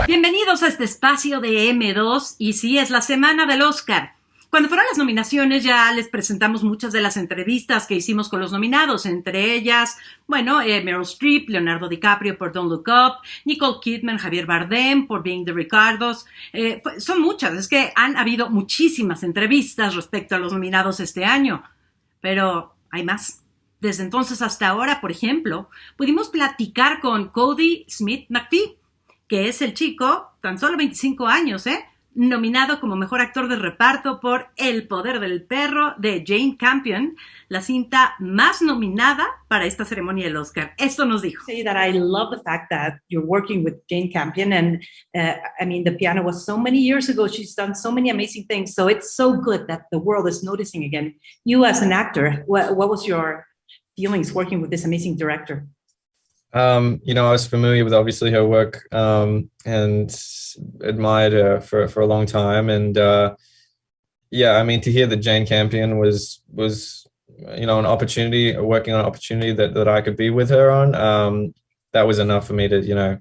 Bienvenidos a este espacio de M2 y sí, es la semana del Oscar. Cuando fueron las nominaciones ya les presentamos muchas de las entrevistas que hicimos con los nominados, entre ellas, Meryl Streep, Leonardo DiCaprio por Don't Look Up, Nicole Kidman, Javier Bardem por Being the Ricardos. Son muchas, es que han habido muchísimas entrevistas respecto a los nominados este año, pero hay más. Desde entonces hasta ahora, por ejemplo, pudimos platicar con Kodi Smit-McPhee, que es el chico, tan solo 25 años, nominado como mejor actor de reparto por El poder del perro de Jane Campion, la cinta más nominada para esta ceremonia del Oscar. Esto nos dijo. Say that I love the fact that you're working with Jane Campion, and The Piano was so many years ago. She's done so many amazing things, so it's so good that the world is noticing again. You as an actor, what was your feelings working with this amazing director? I was familiar with obviously her work and admired her for a long time. And to hear that Jane Campion was an opportunity, working on an opportunity that I could be with her on, that was enough for me to,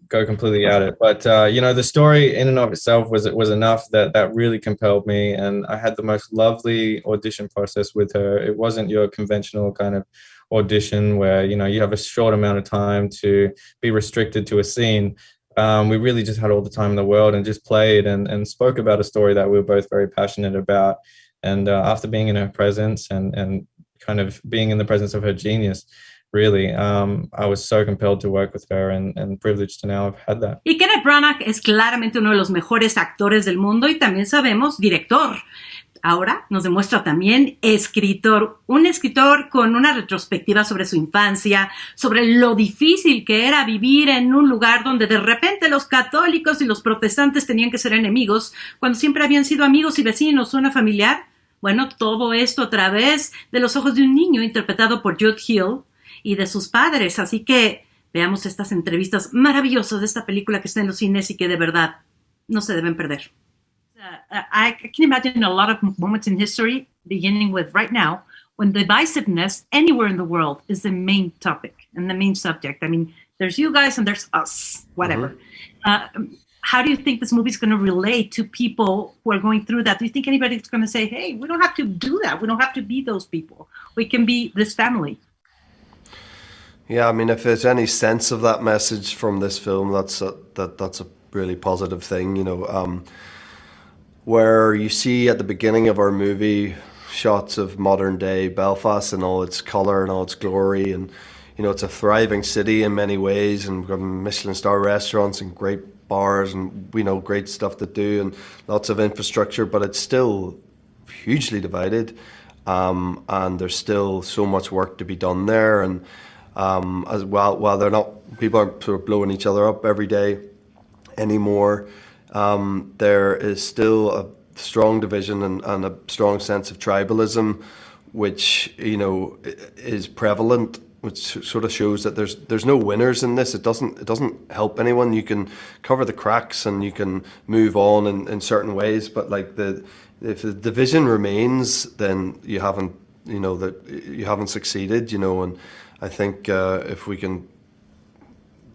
go completely at it. But, the story in and of itself was enough that really compelled me. And I had the most lovely audition process with her. It wasn't your conventional kind of audition where you have a short amount of time to be restricted to a scene. We really just had all the time in the world and just played and spoke about a story that we were both very passionate about. And after being in her presence and kind of being in the presence of her genius, really, I was so compelled to work with her and privileged to now have had that. Y Kenneth Branagh es claramente uno de los mejores actores del mundo y también sabemos director. Ahora nos demuestra también escritor, un escritor con una retrospectiva sobre su infancia, sobre lo difícil que era vivir en un lugar donde de repente los católicos y los protestantes tenían que ser enemigos, cuando siempre habían sido amigos y vecinos, una familiar. Bueno, todo esto a través de los ojos de un niño interpretado por Jude Hill y de sus padres. Así que veamos estas entrevistas maravillosas de esta película que está en los cines y que de verdad no se deben perder. I can imagine a lot of moments in history, beginning with right now, when divisiveness anywhere in the world is the main topic and the main subject. I mean, there's you guys and there's us, whatever. Mm-hmm. How do you think this movie is going to relate to people who are going through that? Do you think anybody's going to say, hey, we don't have to do that. We don't have to be those people. We can be this family. Yeah, I mean, if there's any sense of that message from this film, that's a really positive thing, where you see at the beginning of our movie shots of modern day Belfast and all its colour and all its glory, and it's a thriving city in many ways, and we've got Michelin star restaurants and great bars and great stuff to do and lots of infrastructure, but it's still hugely divided, and there's still so much work to be done there. And as well, while people aren't sort of blowing each other up every day anymore, there is still a strong division and a strong sense of tribalism, which is prevalent, which sort of shows that there's no winners in this. It doesn't help anyone. You can cover the cracks and you can move on in certain ways, but if the division remains, then you haven't succeeded. And I think if we can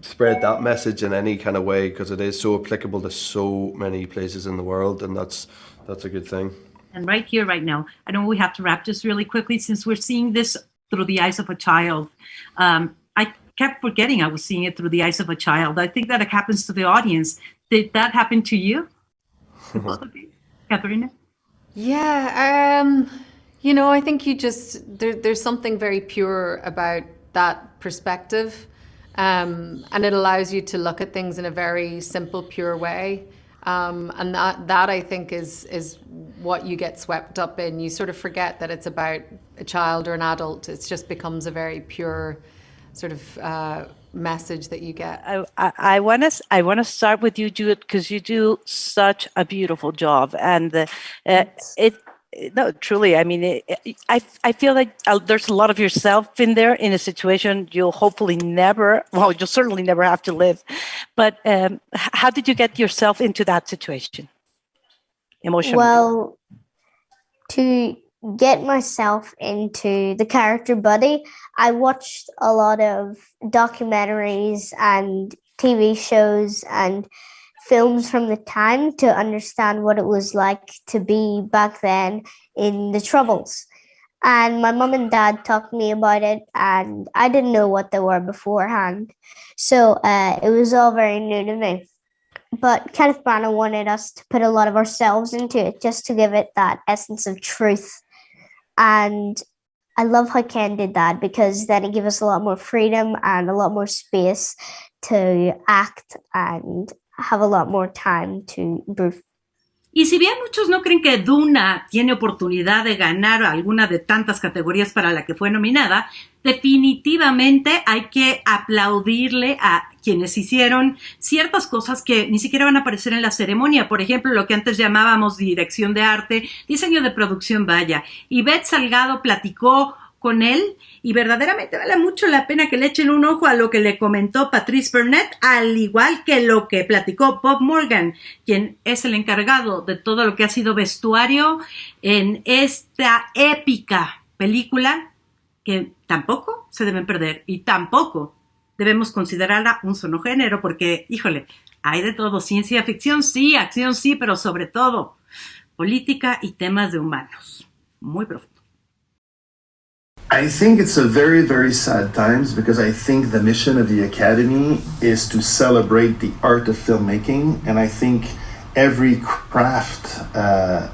spread that message in any kind of way, because it is so applicable to so many places in the world, and that's a good thing. And right here, right now, I know we have to wrap just really quickly since we're seeing this through the eyes of a child. I kept forgetting I was seeing it through the eyes of a child. I think that it happens to the audience. Did that happen to you? Caitriona? Yeah, I think you there's something very pure about that perspective. And it allows you to look at things in a very simple, pure way. And that I think is what you get swept up in. You sort of forget that it's about a child or an adult. It just becomes a very pure sort of message that you get. I want to start with you, Jude, because you do such a beautiful job, and no, truly. I mean, I feel like there's a lot of yourself in there in a situation you'll certainly never have to live. But how did you get yourself into that situation emotionally? Well, to get myself into the character Buddy, I watched a lot of documentaries and TV shows and films from the time to understand what it was like to be back then in the Troubles. And my mom and dad talked to me about it, and I didn't know what they were beforehand. So it was all very new to me. But Kenneth Branagh wanted us to put a lot of ourselves into it just to give it that essence of truth. And I love how Ken did that because then it gave us a lot more freedom and a lot more space to act and have a lot more time to improve. Y si bien muchos no creen que Duna tiene oportunidad de ganar alguna de tantas categorías para la que fue nominada, definitivamente hay que aplaudirle a quienes hicieron ciertas cosas que ni siquiera van a aparecer en la ceremonia. Por ejemplo, lo que antes llamábamos dirección de arte, diseño de producción, vaya. Ivette Salgado platicó con él y verdaderamente vale mucho la pena que le echen un ojo a lo que le comentó Patrice Vermette, al igual que lo que platicó Bob Morgan, quien es el encargado de todo lo que ha sido vestuario en esta épica película que tampoco se deben perder y tampoco debemos considerarla un solo género porque, híjole, hay de todo, ciencia ficción sí, acción sí, pero sobre todo política y temas de humanos. Muy profundo. I think it's a very, very sad times because I think the mission of the Academy is to celebrate the art of filmmaking, and I think every craft that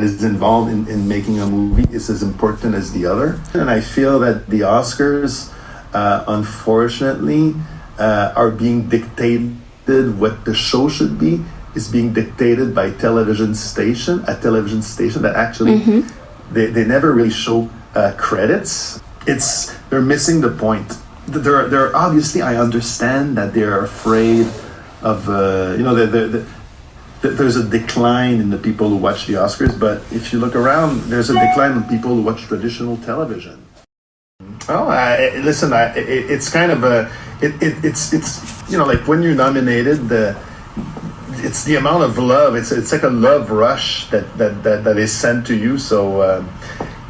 is involved in making a movie is as important as the other. And I feel that the Oscars, unfortunately, are being dictated what the show should be is being dictated by a television station that actually they never really show credits. They're missing the point. They're obviously, I understand that they're afraid of there's a decline in the people who watch the Oscars, but if you look around, there's a decline in people who watch traditional television. Oh, it's kind of it's like when you're nominated, it's the amount of love. It's like a love rush that is sent to you. So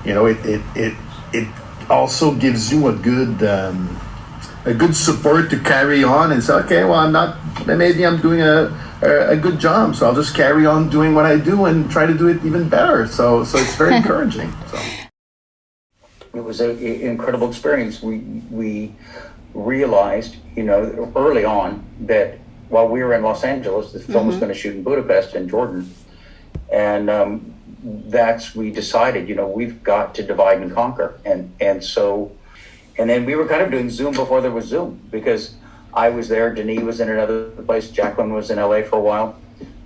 it also gives you a good support to carry on and say, okay, well, maybe I'm doing a good job, so I'll just carry on doing what I do and try to do it even better. So it's very encouraging. So. It was an incredible experience. We realized, early on that while we were in Los Angeles, the film was going to shoot in Budapest and Jordan. And we decided, we've got to divide and conquer. And then we were kind of doing Zoom before there was Zoom because I was there, Denis was in another place, Jacqueline was in LA for a while,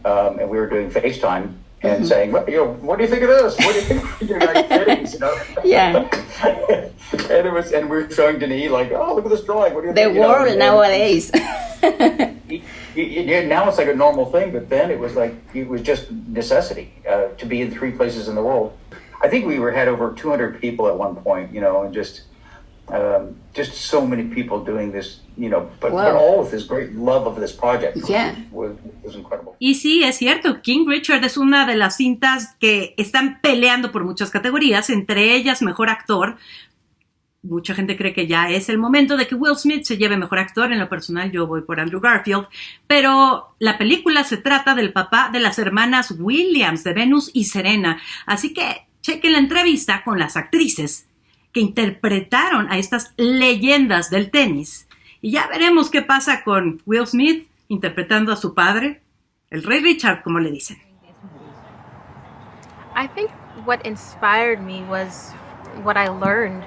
and we were doing FaceTime and saying, what do you think of this? What do you think of United Cities? Yeah. And we were showing Denis like, oh, look at this drawing. What do you think? The world nowadays. Now it's like a normal thing, but then it was just necessity to be in 3 places in the world. I think we had over 200 people at one point, and just so many people doing this, but all with this great love of this project. Yeah. Was incredible. Y sí, es cierto, King Richard es una de las cintas que están peleando por muchas categorías, entre ellas Mejor Actor. Mucha gente cree que ya es el momento de que Will Smith se lleve Mejor Actor. En lo personal, yo voy por Andrew Garfield. Pero la película se trata del papá de las hermanas Williams, de Venus y Serena. Así que chequen la entrevista con las actrices que interpretaron a estas leyendas del tenis. Y ya veremos qué pasa con Will Smith interpretando a su padre, el Rey Richard, como le dicen. I think what inspired me was what I learned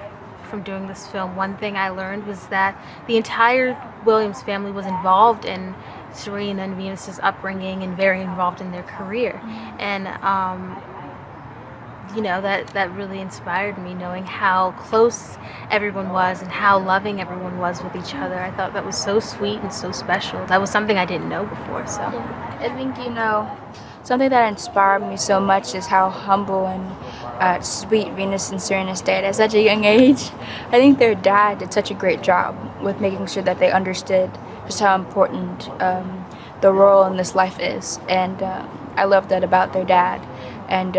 from doing this film. One thing I learned was that the entire Williams family was involved in Serena and Venus's upbringing and very involved in their career. And that really inspired me, knowing how close everyone was and how loving everyone was with each other. I thought that was so sweet and so special. That was something I didn't know before. So I think something that inspired me so much is how humble and sweet Venus and Serena stayed at such a young age. I think their dad did such a great job with making sure that they understood just how important the role in this life is. And I love that about their dad. And,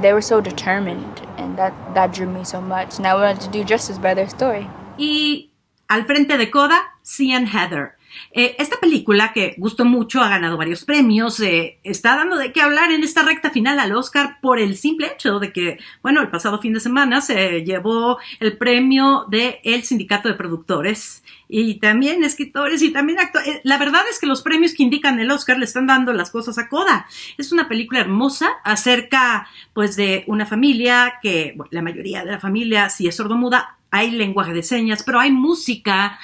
they were so determined, and that drew me so much. And I wanted to do justice by their story. Y al frente de Coda, Sian, Heder. Esta película, que gustó mucho, ha ganado varios premios, está dando de qué hablar en esta recta final al Oscar por el simple hecho de que, bueno, el pasado fin de semana se llevó el premio del Sindicato de Productores y también escritores y también actores. La verdad es que los premios que indican el Oscar le están dando las cosas a Coda. Es una película hermosa acerca, pues, de una familia que, bueno, la mayoría de la familia sí es sordomuda. Hay lenguaje de señas, pero hay música,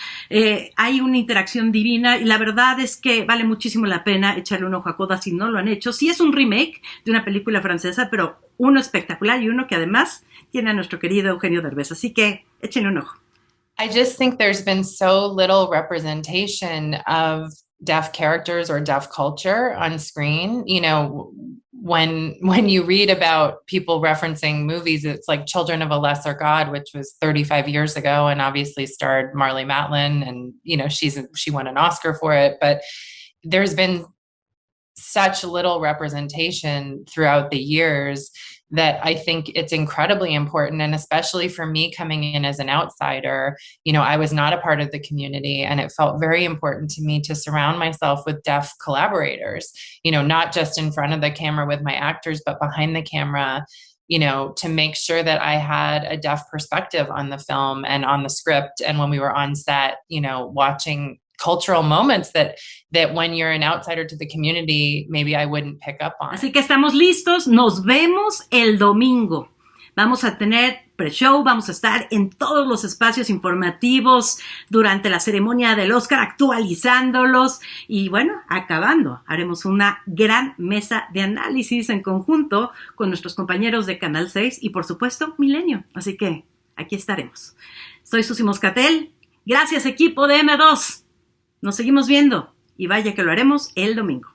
hay una interacción divina y la verdad es que vale muchísimo la pena echarle un ojo a Coda si no lo han hecho. Sí es un remake de una película francesa, pero uno espectacular y uno que además tiene a nuestro querido Eugenio Derbez, así que échenle un ojo. I just think there's been so little representation of deaf characters or deaf culture on screen. You know, when you read about people referencing movies, it's like Children of a Lesser God, which was 35 years ago and obviously starred Marlee Matlin, and you know she won an Oscar for it. But there's been such little representation throughout the years that I think it's incredibly important. And especially for me coming in as an outsider, you know, I was not a part of the community, and it felt very important to me to surround myself with deaf collaborators, you know, not just in front of the camera with my actors, but behind the camera, you know, to make sure that I had a deaf perspective on the film and on the script. And when we were on set, you know, watching cultural moments that when you're an outsider to the community, maybe I wouldn't pick up on. Así que estamos listos, nos vemos el domingo. Vamos a tener pre-show, vamos a estar en todos los espacios informativos durante la ceremonia del Oscar, actualizándolos y bueno, acabando. Haremos una gran mesa de análisis en conjunto con nuestros compañeros de Canal 6 y por supuesto Milenio. Así que aquí estaremos. Soy Susana Moscatel. Gracias equipo de M2. Nos seguimos viendo y vaya que lo haremos el domingo.